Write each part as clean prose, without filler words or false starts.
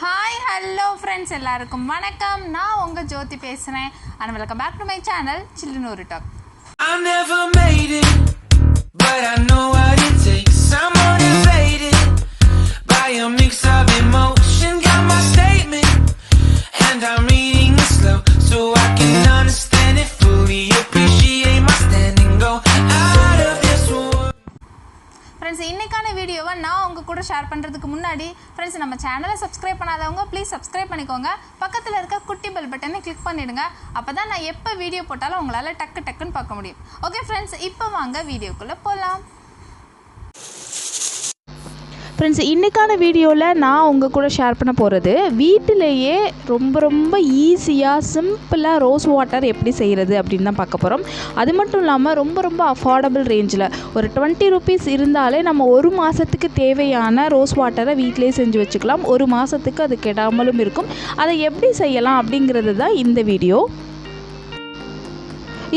Hi, hello friends, எல்லாருக்கும் வணக்கம். நான் உங்க ஜோதி பேசுறேன். And welcome back to my channel Children Ori Talk. I never made it, but I know what it takes. I'm motivated by a mix of emotion. Got my statement, and I'm reading it slow so I can understand it fully. Appreciate my stand and go out of this world. Friends, இன்னைக்கான வீடியோவை நான் உங்கள் கூட share பண்ணுறதுக்கு முன்னாடி friends, நம்ம சேனலை subscribe பண்ணாதவங்க ப்ளீஸ் சப்ஸ்கிரைப் பண்ணிக்கோங்க. பக்கத்தில் இருக்க குட்டி பெல் பட்டனை கிளிக் பண்ணிவிடுங்க. அப்போ தான் நான் எப்போ வீடியோ போட்டாலும் உங்களால் டக்குன்னு பார்க்க முடியும். ஓகே ஃப்ரெண்ட்ஸ், இப்போ வாங்க வீடியோக்குள்ளே போகலாம். ஃப்ரெண்ட்ஸ், இன்றைக்கான வீடியோவில் நான் உங்கள் கூட ஷேர் பண்ண போகிறது வீட்டிலேயே ரொம்ப ஈஸியாக சிம்பிளாக ரோஸ் வாட்டர் எப்படி செய்கிறது அப்படின்னு தான் பார்க்க போகிறோம். அது மட்டும் இல்லாமல் ரொம்ப அஃபோர்டபுள் ரேஞ்சில் ஒரு 20 rupees இருந்தாலே நம்ம ஒரு மாதத்துக்கு தேவையான ரோஸ் வாட்டரை வீட்டிலே செஞ்சு வச்சுக்கலாம். ஒரு மாதத்துக்கு அது கெடாமலும் இருக்கும். அதை எப்படி செய்யலாம் அப்படிங்கிறது தான் இந்த வீடியோ.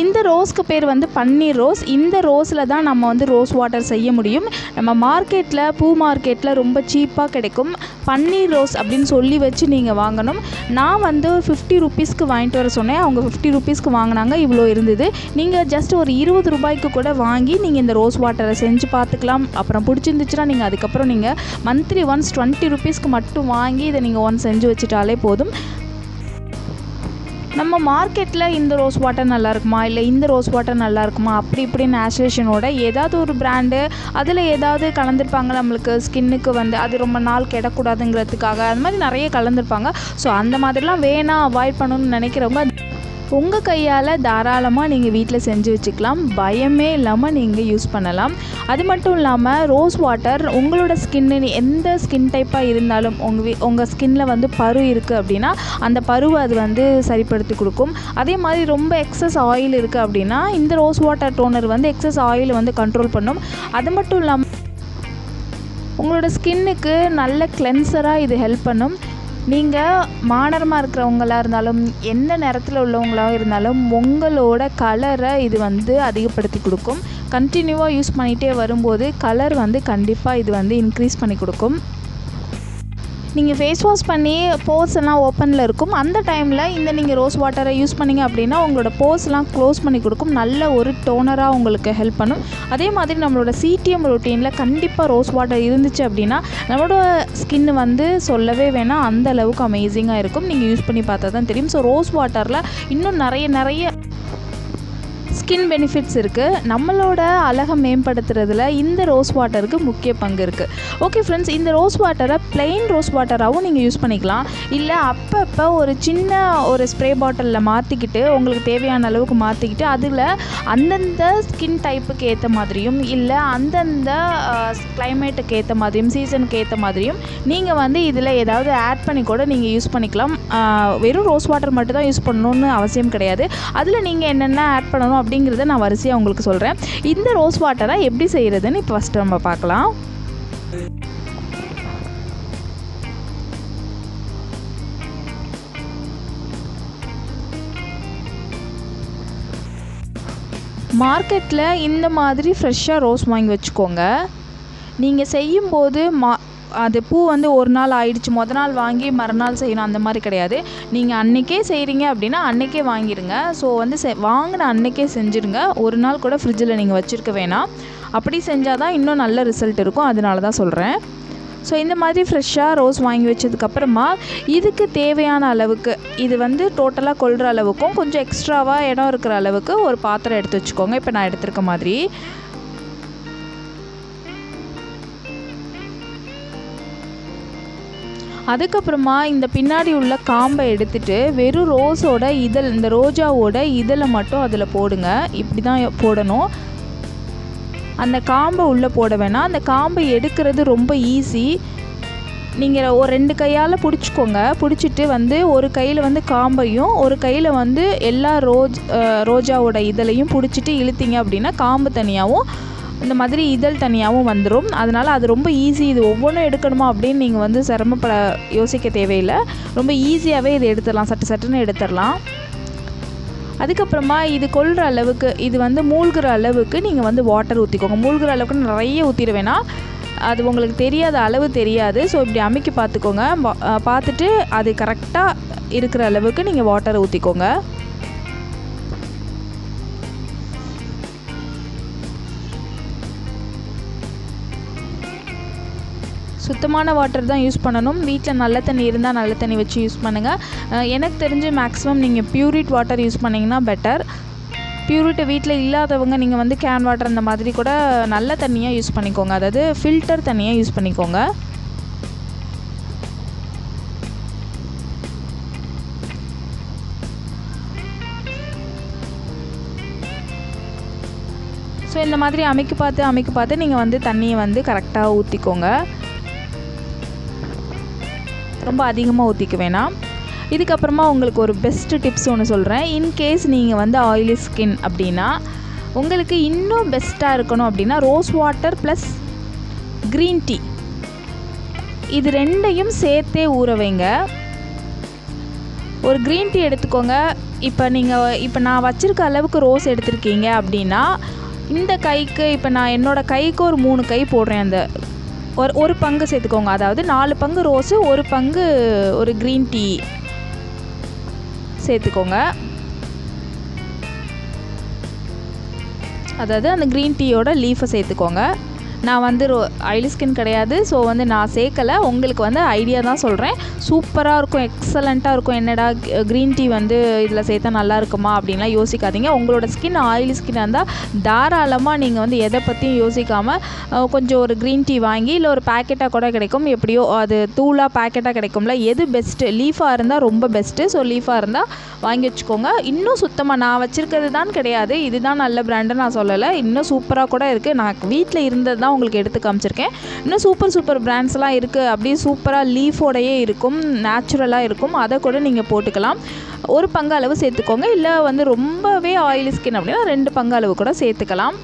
இந்த ரோஸ்க்கு பேர் வந்து பன்னீர் ரோஸ். இந்த ரோஸில் தான் நம்ம வந்து ரோஸ் வாட்டர் செய்ய முடியும். நம்ம மார்க்கெட்டில் பூ மார்க்கெட்டில் ரொம்ப சீப்பாக கிடைக்கும். பன்னீர் ரோஸ் அப்படின்னு சொல்லி வச்சு நீங்கள் வாங்கணும். நான் வந்து 50 rupeesக்கு வாங்கிட்டு வர சொன்னேன். அவங்க 50 rupeesக்கு வாங்கினாங்க. இவ்வளோ இருந்தது. நீங்கள் ஜஸ்ட் ஒரு 20 ரூபாய்க்கு கூட வாங்கி நீங்கள் இந்த ரோஸ் வாட்டரை செஞ்சு பார்த்துக்கலாம். அப்புறம் பிடிச்சிருந்துச்சுன்னா நீங்கள் அதுக்கப்புறம் நீங்கள் மந்த்லி ஒன்ஸ் 20 rupeesக்கு மட்டும் வாங்கி இதை நீங்கள் ஒன்ஸ் செஞ்சு வச்சுட்டாலே போதும். நம்ம மார்க்கெட்டில் இந்த ரோஸ் வாட்டர் நல்லா இருக்குமா, இல்லை இந்த ரோஸ் வாட்டர் நல்லா இருக்குமா, அப்படி இப்படின்னு ஆசோசியேஷனோட ஏதாவது ஒரு பிராண்டு அதில் ஏதாவது கலந்துருப்பாங்க. நம்மளுக்கு ஸ்கின்னுக்கு வந்து அது ரொம்ப நாள் கெடக்கூடாதுங்கிறதுக்காக அது மாதிரி நிறைய கலந்துருப்பாங்க. ஸோ அந்த மாதிரிலாம் வேணாம், அவாய்ட் பண்ணணும்னு நினைக்கிறவங்க உங்கள் கையால் தாராளமாக நீங்கள் வீட்டில் செஞ்சு வச்சுக்கலாம். பயமே இல்லாமல் நீங்கள் யூஸ் பண்ணலாம். அது மட்டும் இல்லாமல் ரோஸ் வாட்டர் உங்களோட ஸ்கின்னு எந்த ஸ்கின் டைப்பாக இருந்தாலும் உங்கள் ஸ்கின்னில் வந்து பரு இருக்குது அப்படின்னா அந்த பருவை அது வந்து சரிப்படுத்தி கொடுக்கும். அதே மாதிரி ரொம்ப எக்ஸஸ் ஆயில் இருக்குது அப்படின்னா இந்த ரோஸ் வாட்டர் டோனர் வந்து எக்ஸஸ் ஆயில் வந்து கண்ட்ரோல் பண்ணும். அது மட்டும் இல்லாமல் உங்களோட ஸ்கின்னுக்கு நல்ல கிளென்சராக இது ஹெல்ப் பண்ணும். நீங்கள் மானரமாக இருக்கிறவங்களாக இருந்தாலும் எந்த நேரத்தில் உள்ளவங்களாக இருந்தாலும் உங்களோட கலரை இது வந்து அதிகப்படுத்தி கொடுக்கும். கண்டினியூவாக யூஸ் பண்ணிகிட்டே வரும்போது கலர் வந்து கண்டிப்பாக இது வந்து இன்க்ரீஸ் பண்ணி கொடுக்கும். நீங்கள் ஃபேஸ் வாஷ் பண்ணி போர்ஸ் எல்லாம் ஓப்பனில் இருக்கும். அந்த டைமில் இந்த நீங்கள் ரோஸ் வாட்டரை யூஸ் பண்ணிங்க அப்படின்னா உங்களோட போர்ஸ்லாம் க்ளோஸ் பண்ணி கொடுக்கும். நல்ல ஒரு டோனராக உங்களுக்கு ஹெல்ப் பண்ணும். அதே மாதிரி நம்மளோட சிடிஎம் ரொட்டீனில் கண்டிப்பாக ரோஸ் வாட்டர் இருந்துச்சு அப்படின்னா நம்மளோட ஸ்கின் வந்து சொல்லவே வேணாம், அந்த அளவுக்கு அமேசிங்காக இருக்கும். நீங்கள் யூஸ் பண்ணி பார்த்தா தான் தெரியும். ஸோ ரோஸ் வாட்டரில் இன்னும் நிறைய ஸ்கின் பெனிஃபிட்ஸ் இருக்குது. நம்மளோட அழகை மேம்படுத்துறதுல இந்த ரோஸ் வாட்டருக்கு முக்கிய பங்கு இருக்குது. ஓகே ஃப்ரெண்ட்ஸ், இந்த ரோஸ் வாட்டரை பிளெயின் ரோஸ் வாட்டராகவும் நீங்கள் யூஸ் பண்ணிக்கலாம். இல்லை அப்பப்போ ஒரு சின்ன ஒரு ஸ்ப்ரே பாட்டிலில் மாற்றிக்கிட்டு உங்களுக்கு தேவையான அளவுக்கு மாற்றிக்கிட்டு அதில் அந்தந்த ஸ்கின் டைப்புக்கு ஏற்ற மாதிரியும் இல்லை அந்தந்த கிளைமேட்டுக்கு ஏற்ற மாதிரியும் சீசனுக்கு ஏற்ற மாதிரியும் நீங்கள் வந்து இதில் ஏதாவது ஆட் பண்ணி கூட நீங்கள் யூஸ் பண்ணிக்கலாம். வெறும் ரோஸ் வாட்டர் மட்டும் தான் யூஸ் பண்ணணுன்னு அவசியம் கிடையாது. அதில் நீங்கள் என்னென்ன ஆட் பண்ணணும் அப்படிங்கிறத நான் வரிசையாக உங்களுக்கு சொல்கிறேன். இந்த ரோஸ் வாட்டரை எப்படி செய்கிறதுன்னு இப்போ ஃபஸ்ட்டு நம்ம பார்க்கலாம். மார்க்கெட்டில் இந்த மாதிரி ஃப்ரெஷ்ஷாக ரோஸ் வாங்கி வச்சுக்கோங்க. நீங்கள் செய்யும்போது அது பூ வந்து ஒரு நாள் ஆயிடுச்சு மொதல் நாள் வாங்கி மறுநாள் செய்யணும் அந்த மாதிரி கிடையாது. நீங்கள் அன்றைக்கே செய்கிறீங்க அப்படின்னா அன்றைக்கே வாங்கிடுங்க. ஸோ வந்து வாங்கின அன்றைக்கே செஞ்சுருங்க. ஒரு நாள் கூட ஃப்ரிட்ஜில் நீங்கள் வச்சுருக்க வேணாம். அப்படி செஞ்சால் தான் இன்னும் நல்ல ரிசல்ட் இருக்கும். அதனால தான் சொல்கிறேன். ஸோ இந்த மாதிரி ஃப்ரெஷ்ஷாக ரோஸ் வாங்கி வச்சதுக்கப்புறமா இதுக்கு தேவையான அளவுக்கு இது வந்து டோட்டலாக கொள்கிற அளவுக்கும் கொஞ்சம் எக்ஸ்ட்ராவாக இடம் இருக்கிற அளவுக்கு ஒரு பாத்திரம் எடுத்து வச்சுக்கோங்க. இப்போ நான் எடுத்துருக்க மாதிரி அதுக்கப்புறமா இந்த பின்னாடி உள்ள காம்பை எடுத்துகிட்டு வெறும் ரோஸோட இதழ், இந்த ரோஜாவோட இதழை மட்டும் அதில் போடுங்க. இப்படி தான் போடணும். அந்த காம்பை உள்ளே போட வேணாம். அந்த காம்பை எடுக்கிறது ரொம்ப ஈஸி. நீங்கள் ஒரு 2 கையால் பிடிச்சிக்கோங்க. பிடிச்சிட்டு வந்து ஒரு கையில் வந்து காம்பையும் ஒரு கையில் வந்து எல்லா ரோஜாவோட இதழையும் பிடிச்சிட்டு இழுத்தீங்க அப்படின்னா காம்பு தனியாகவும் இந்த மாதிரி இதழ் தனியாகவும் வந்துடும். அதனால் அது ரொம்ப ஈஸி. இது ஒவ்வொன்றும் எடுக்கணுமா அப்படின்னு நீங்கள் வந்து யோசிக்க தேவையில்லை. ரொம்ப ஈஸியாகவே இதை எடுத்துடலாம். சட்டுன்னு எடுத்துடலாம். அதுக்கப்புறமா இது கொள்கிற அளவுக்கு இது வந்து மூழ்கிற அளவுக்கு நீங்கள் வந்து வாட்டர் ஊற்றிக்கோங்க. மூழ்கிற அளவுக்கு நிறைய ஊற்றிட வேணாம். அது உங்களுக்கு தெரியாத அளவு தெரியாது. ஸோ இப்படி அமுக்கி பார்த்துக்கோங்க. பார்த்துட்டு அது கரெக்டாக இருக்கிற அளவுக்கு நீங்கள் வாட்டரை ஊற்றிக்கோங்க. சுத்தமான வாட்டர் தான் யூஸ் பண்ணணும். வீட்டில் நல்ல தண்ணி இருந்தால் நல்ல தண்ணி வச்சு யூஸ் பண்ணுங்கள். எனக்கு தெரிஞ்சு மேக்ஸிமம் நீங்கள் பியூரிட் வாட்டர் யூஸ் பண்ணிங்கன்னா பெட்டர். பியூரிட்டி வீட்டில் இல்லாதவங்க நீங்கள் வந்து கேன் வாட்டர் அந்த மாதிரி கூட நல்ல தண்ணியாக யூஸ் பண்ணிக்கோங்க. அதாவது ஃபில்டர் தண்ணியாக யூஸ் பண்ணிக்கோங்க. ஸோ இந்த மாதிரி அமைக்கி பார்த்து நீங்கள் வந்து தண்ணியை வந்து கரெக்டாக ஊற்றிக்கோங்க. ரொம்ப அதிகமாக ஊற்றிக்க வேணாம். இதுக்கப்புறமா உங்களுக்கு ஒரு பெஸ்ட்டு டிப்ஸ் ஒன்று சொல்கிறேன். இன்கேஸ் நீங்கள் வந்து ஆயிலி ஸ்கின் அப்படின்னா உங்களுக்கு இன்னும் பெஸ்ட்டாக இருக்கணும் அப்படின்னா rose water plus green tea இது ரெண்டையும் சேர்த்தே ஊற வைங்க. ஒரு க்ரீன் டீ எடுத்துக்கோங்க. இப்போ நான் வச்சுருக்க அளவுக்கு ரோஸ் எடுத்திருக்கீங்க அப்படின்னா இந்த கைக்கு இப்போ நான் என்னோடய கைக்கு ஒரு 3 கை போடுறேன். அந்த ஒரு பங்கு சேர்த்துக்கோங்க. அதாவது 4 பங்கு ரோஸு, 1 பங்கு ஒரு க்ரீன் டீ சேர்த்துக்கோங்க. அதாவது அந்த க்ரீன் டீயோட லீஃபை சேர்த்துக்கோங்க. நான் வந்து ஆயிலி ஸ்கின் கிடையாது, ஸோ வந்து நான் சேர்க்கலை. உங்களுக்கு வந்து ஐடியா தான் சொல்கிறேன். சூப்பராக இருக்கும், எக்ஸலண்ட்டாக இருக்கும். என்னடா க்ரீன் டீ வந்து இதில் சேர்த்தா நல்லா இருக்குமா அப்படின்லாம் யோசிக்காதீங்க. உங்களோட ஸ்கின் ஆயிலி ஸ்கின்னாக இருந்தால் தாராளமாக நீங்கள் வந்து எதை பற்றியும் யோசிக்காமல் கொஞ்சம் ஒரு க்ரீன் டீ வாங்கி, இல்லை ஒரு பேக்கெட்டாக கூட கிடைக்கும், எப்படியோ அது தூளாக பேக்கெட்டாக கிடைக்கும்ல, எது பெஸ்ட்டு. லீஃபாக இருந்தால் ரொம்ப பெஸ்ட்டு. ஸோ லீஃபாக இருந்தால் வாங்கி வச்சுக்கோங்க. இன்னும் சுத்தமாக நான் வச்சுருக்கிறது தான் கிடையாது, இதுதான் நல்ல பிராண்டு நான் சொல்லலை. இன்னும் சூப்பராக கூட இருக்குது. நான் வீட்டில் இருந்தது தான் உங்களுக்கு எடுத்து காமிச்சிருக்கேன். இன்னும் சூப்பர் பிராண்ட்ஸ்லாம் இருக்குது. அப்படியே சூப்பராக லீஃபோடையே இருக்கும், நேச்சுரலாக இருக்கும். அதை கூட நீங்கள் போட்டுக்கலாம். 1 பங்கு அளவு சேர்த்துக்கோங்க. இல்லை வந்து ரொம்பவே ஆயிலி ஸ்கின் அப்படின்னா 2 பங்கு அளவு கூட சேர்த்துக்கலாம்.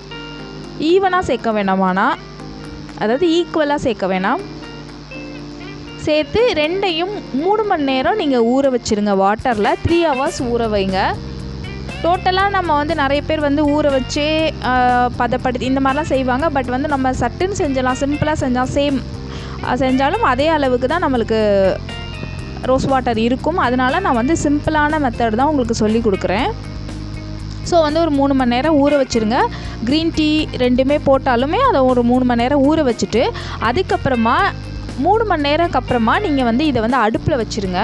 ஈவனாக சேர்க்க வேண்டாம், ஆனால் அதாவது ஈக்குவலாக சேர்க்க வேணாம். சேர்த்து ரெண்டையும் 3 மணி நேரம் நீங்கள் ஊற வச்சுருங்க. வாட்டரில் 3 ஹவர்ஸ் ஊற வைங்க. டோட்டலாக நம்ம வந்து நிறைய பேர் வந்து ஊற வச்சே பதப்படுத்தி இந்த மாதிரிலாம் செய்வாங்க. பட் வந்து நம்ம சட்டுன்னு செஞ்சலாம், சிம்பிளாக செஞ்சாலும் அதே அளவுக்கு தான் நம்மளுக்கு ரோஸ் வாட்டர் இருக்கும். அதனால் நான் வந்து சிம்பிளான மெத்தட் தான் உங்களுக்கு சொல்லி கொடுக்குறேன். ஸோ வந்து ஒரு 3 மணி நேரம் ஊற வச்சுருங்க. க்ரீன் டீ ரெண்டுமே போட்டாலுமே அதை ஒரு 3 மணி நேரம் ஊற வச்சுட்டு அதுக்கப்புறமா 3 மணி நேரம்க்கு அப்புறமா நீங்கள் வந்து இதை வந்து அடுப்பில் வச்சுருங்க.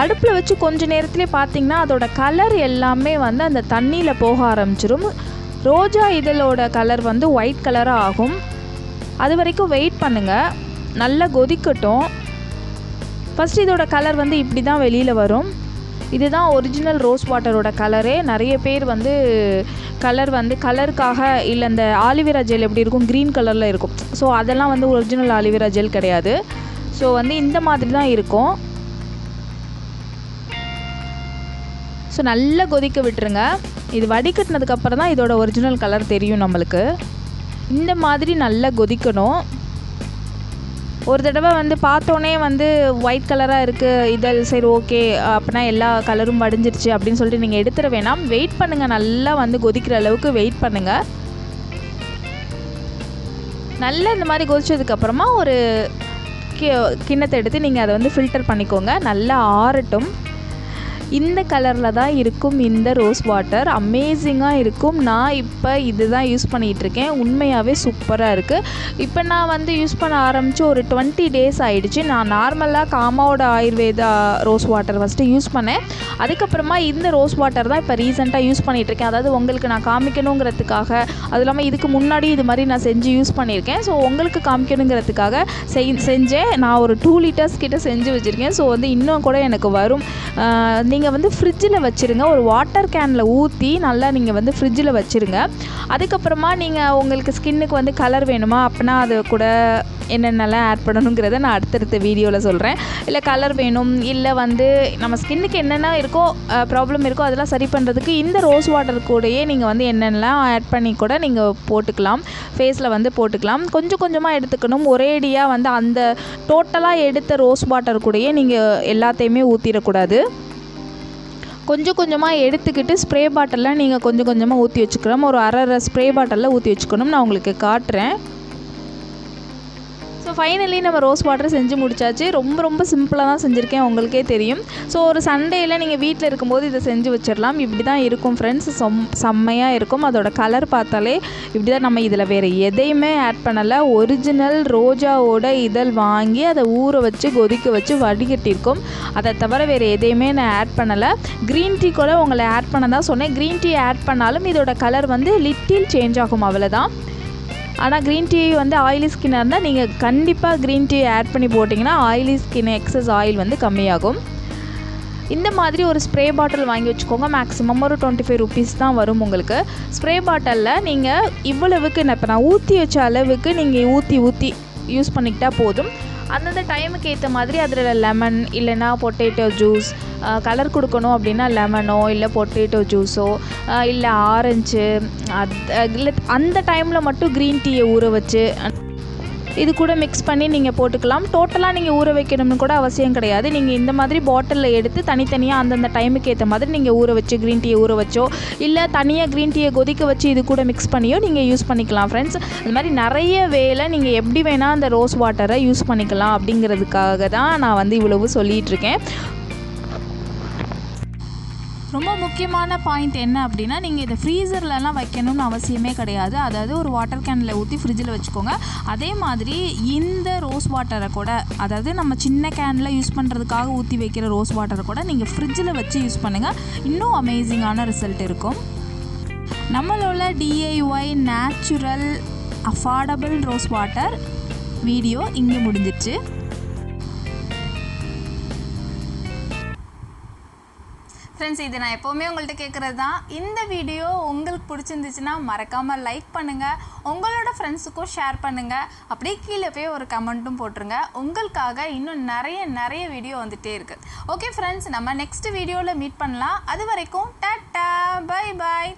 அடுப்பில் வச்சு கொஞ்சம் நேரத்துலேயே பார்த்தீங்கன்னா அதோட கலர் எல்லாமே வந்து அந்த தண்ணியில் போக ஆரம்பிச்சிடும். ரோஜா இதழோட கலர் வந்து ஒயிட் கலராக ஆகும். அது வரைக்கும் வெயிட் பண்ணுங்கள். நல்லா கொதிக்கட்டும். ஃபஸ்ட்டு இதோட கலர் வந்து இப்படி தான் வெளியில் வரும். இதுதான் ஒரிஜினல் ரோஸ் வாட்டரோட கலரே. நிறைய பேர் வந்து கலருக்காக இல்லை இந்த ஆலிவேரா ஜெல் எப்படி இருக்கும், க்ரீன் கலரில் இருக்கும். ஸோ அதெல்லாம் வந்து ஒரிஜினல் ஆலிவேரா ஜெல் கிடையாது. ஸோ வந்து இந்த மாதிரி தான் இருக்கும். ஸோ நல்லா கொதிக்க விட்டுருங்க. இது வடிகட்டினதுக்கப்புறம் தான் இதோட ஒரிஜினல் கலர் தெரியும் நம்மளுக்கு. இந்த மாதிரி நல்லா கொதிக்கணும். ஒரு தடவை வந்து பார்த்தோன்னே வந்து ஒயிட் கலராக இருக்குது இதழ், சரி ஓகே அப்படின்னா எல்லா கலரும் வடிஞ்சிருச்சு அப்படின்னு சொல்லிட்டு நீங்கள் எடுத்துட வேணாம். வெயிட் பண்ணுங்கள். நல்லா வந்து கொதிக்கிற அளவுக்கு வெயிட் பண்ணுங்கள். நல்லா இந்த மாதிரி கொதிச்சதுக்கப்புறமா ஒரு கிண்ணத்தை எடுத்து நீங்கள் அதை வந்து ஃபில்டர் பண்ணிக்கோங்க. நல்லா ஆறட்டும். இந்த கலரில் தான் இருக்கும் இந்த ரோஸ் வாட்டர். அமேசிங்காக இருக்கும். நான் இப்போ இது தான் யூஸ் பண்ணிகிட்ருக்கேன். உண்மையாகவே சூப்பராக இருக்குது. இப்போ நான் வந்து யூஸ் பண்ண ஆரம்பித்து ஒரு 20 டேஸ் ஆகிடுச்சு. நான் நார்மலாக காமாவோட Ayurveda rose water first use பண்ணேன். அதுக்கப்புறமா இந்த ரோஸ் வாட்டர் தான் இப்போ ரீசெண்டாக யூஸ் பண்ணிகிட்ருக்கேன். அதாவது உங்களுக்கு நான் காமிக்கணுங்கிறதுக்காக, அது இல்லாமல் இதுக்கு முன்னாடி இது மாதிரி நான் செஞ்சு யூஸ் பண்ணியிருக்கேன். ஸோ உங்களுக்கு காமிக்கணுங்கிறதுக்காக செஞ்சேன். நான் ஒரு 2 லிட்டர்ஸ் கிட்ட செஞ்சு வச்சுருக்கேன். ஸோ வந்து இன்னும் கூட எனக்கு வரும். நீங்கள் வந்து ஃப்ரிட்ஜில் வச்சுருங்க. ஒரு வாட்டர் கேனில் ஊற்றி நல்லா நீங்கள் வந்து ஃப்ரிட்ஜில் வச்சுருங்க. அதுக்கப்புறமா நீங்கள் உங்களுக்கு ஸ்கின்னுக்கு வந்து கலர் வேணுமா அப்படின்னா அது கூட என்னென்னலாம் ஆட் பண்ணணுங்கிறத நான் அடுத்தடுத்த வீடியோவில் சொல்கிறேன். இல்லை கலர் வேணும், இல்லை வந்து நம்ம ஸ்கின்னுக்கு என்னென்ன இருக்கோ ப்ராப்ளம் இருக்கோ அதெல்லாம் சரி பண்ணுறதுக்கு இந்த ரோஸ் வாட்டர் கூடயே நீங்கள் வந்து என்னென்னலாம் ஆட் பண்ணி கூட நீங்கள் போட்டுக்கலாம். ஃபேஸில் வந்து போட்டுக்கலாம். கொஞ்சம் கொஞ்சமாக எடுத்துக்கணும். ஒரேடியாக வந்து அந்த டோட்டலாக எடுத்த ரோஸ் வாட்டர் கூடயே நீங்கள் எல்லாத்தையுமே ஊற்றிடக்கூடாது. கொஞ்சம் கொஞ்சமாக எடுத்துக்கிட்டு ஸ்ப்ரே பாட்டிலில் நீங்கள் கொஞ்சம் கொஞ்சமாக ஊற்றி வச்சுக்கிறோம். ஒரு அரை ஸ்ப்ரே பாட்டிலில் ஊற்றி வச்சுக்கணும். நான் உங்களுக்கு காட்டுறேன். ஸோ ஃபைனலி நம்ம ரோஸ் வாட்டர் செஞ்சு முடிச்சாச்சு. ரொம்ப சிம்பிளாக தான் செஞ்சுருக்கேன், உங்களுக்கே தெரியும். ஸோ ஒரு சண்டேயில் நீங்கள் வீட்டில் இருக்கும்போது இதை செஞ்சு வச்சிடலாம். இப்படி தான் இருக்கும் ஃப்ரெண்ட்ஸ், செம்மையாக இருக்கும். அதோட கலர் பார்த்தாலே இப்படி தான். நம்ம இதில் வேறு எதையுமே ஆட் பண்ணலை. ஒரிஜினல் ரோஜாவோட இதழ் வாங்கி அதை ஊற வச்சு கொதிக்க வச்சு வடிகட்டியிருக்கோம். அதை தவிர வேறு எதையுமே நான் ஆட் பண்ணலை. க்ரீன் டீ கூட உங்களை ஆட் பண்ண தான் சொன்னேன். க்ரீன் டீ ஆட் பண்ணாலும் இதோட கலர் வந்து லிட்டில் சேஞ்ச் ஆகும், அவ்வளோதான். ஆனால் க்ரீன் டீ வந்து ஆயிலி ஸ்கின்னாக இருந்தால் நீங்கள் கண்டிப்பாக க்ரீன் டீ ஆட் பண்ணி போட்டிங்கன்னா ஆயிலி ஸ்கின் எக்ஸஸ் ஆயில் வந்து கம்மியாகும். இந்த மாதிரி ஒரு ஸ்ப்ரே பாட்டில் வாங்கி வச்சுக்கோங்க. மேக்ஸிமம் ஒரு 25 rupees தான் வரும் உங்களுக்கு. ஸ்ப்ரே பாட்டிலில் நீங்கள் இவ்வளவுக்கு இப்போ நான் ஊற்றி வச்ச அளவுக்கு நீங்கள் ஊற்றி யூஸ் பண்ணிக்கிட்டால் போதும். அந்தந்த டைமுக்கு ஏற்ற மாதிரி அதில் லெமன் இல்லைனா பொட்டேட்டோ ஜூஸ், கலர் கொடுக்கணும் அப்படின்னா லெமனோ இல்லை பொட்டேட்டோ ஜூஸோ இல்லை ஆரஞ்சு, இல்லை அந்த டைமில் மட்டும் க்ரீன் டீயை ஊற வச்சு இது கூட மிக்ஸ் பண்ணி நீங்கள் போட்டுக்கலாம். டோட்டலாக நீங்கள் ஊற வைக்கணும்னு கூட அவசியம் கிடையாது. நீங்கள் இந்த மாதிரி பாட்டிலில் எடுத்து தனித்தனியாக அந்தந்த டைமுக்கு ஏற்ற மாதிரி நீங்கள் ஊற வச்சு க்ரீன் டீயை ஊற வச்சோ இல்லை தனியாக க்ரீன் டீயை கொதிக்க வச்சு இது கூட மிக்ஸ் பண்ணியோ நீங்கள் யூஸ் பண்ணிக்கலாம் ஃப்ரெண்ட்ஸ். அது மாதிரி நிறைய வேலை நீங்கள் எப்படி வேணால் அந்த ரோஸ் வாட்டரை யூஸ் பண்ணிக்கலாம். அப்படிங்கிறதுக்காக தான் நான் வந்து இவ்வளவு சொல்லிகிட்ருக்கேன். ரொம்ப முக்கியமான பாயிண்ட் என்ன அப்படின்னா, நீங்கள் இதை ஃப்ரீசர்லலாம் வைக்கணும்னு அவசியமே கிடையாது. அதாவது ஒரு வாட்டர் கேனில் ஊற்றி ஃப்ரிட்ஜில் வச்சுக்கோங்க. அதே மாதிரி இந்த ரோஸ் வாட்டரை கூட, அதாவது நம்ம சின்ன கேனில் யூஸ் பண்ணுறதுக்காக ஊற்றி வைக்கிற ரோஸ் வாட்டரை கூட நீங்கள் ஃப்ரிட்ஜில் வச்சு யூஸ் பண்ணுங்கள். இன்னும் அமேசிங்கான ரிசல்ட் இருக்கும். நம்மளோட DIY natural affordable rose water video இங்கே முடிஞ்சிடுச்சு. ஃப்ரெண்ட்ஸ், இது நான் எப்போவுமே உங்கள்கிட்ட கேட்குறது தான். இந்த வீடியோ உங்களுக்கு பிடிச்சிருந்துச்சுன்னா மறக்காமல் லைக் பண்ணுங்கள், உங்களோட ஃப்ரெண்ட்ஸுக்கும் ஷேர் பண்ணுங்கள். அப்படியே கீழே போய் ஒரு கமெண்ட்டும் போட்டுருங்க. உங்களுக்காக இன்னும் நிறைய வீடியோ வந்துகிட்டே இருக்குது. ஓகே ஃப்ரெண்ட்ஸ், நம்ம நெக்ஸ்ட் வீடியோவில் மீட் பண்ணலாம். அது வரைக்கும் டாட்டா, பை பாய்.